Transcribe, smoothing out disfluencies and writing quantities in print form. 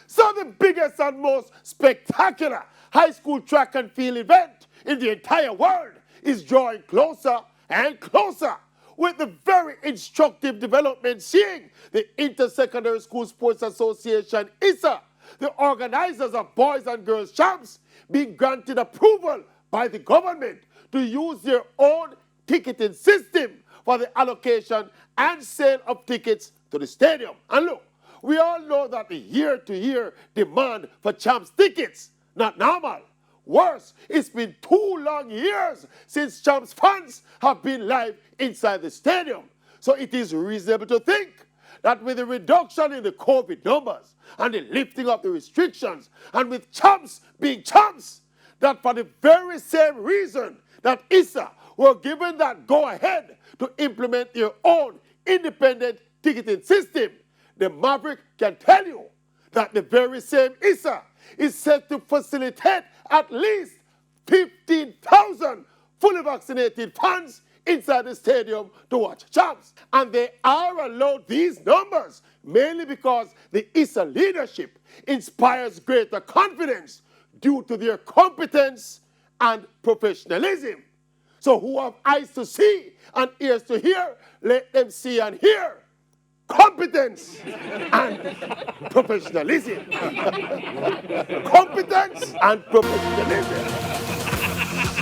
So the biggest and most spectacular high school track and field event in the entire world is drawing closer and closer, with the very instructive development seeing the Intersecondary School Sports Association, ISA, the organizers of Boys and Girls Champs, being granted approval by the government to use their own ticketing system for the allocation and sale of tickets to the stadium. And look, we all know that the year-to-year demand for Champs tickets, not normal. Worse, it's been 2 long years since Champs fans have been live inside the stadium. So it is reasonable to think that with the reduction in the COVID numbers and the lifting of the restrictions, and with Champs being Champs, that for the very same reason that ISA were given that go-ahead to implement their own independent ticketing system, the Maverick can tell you that the very same ISA is set to facilitate at least 15,000 fully vaccinated fans inside the stadium to watch Champs. And they are allowed these numbers mainly because the ISA leadership inspires greater confidence due to their competence and professionalism. So who have eyes to see and ears to hear, let them see and hear competence and professionalism. Competence and professionalism.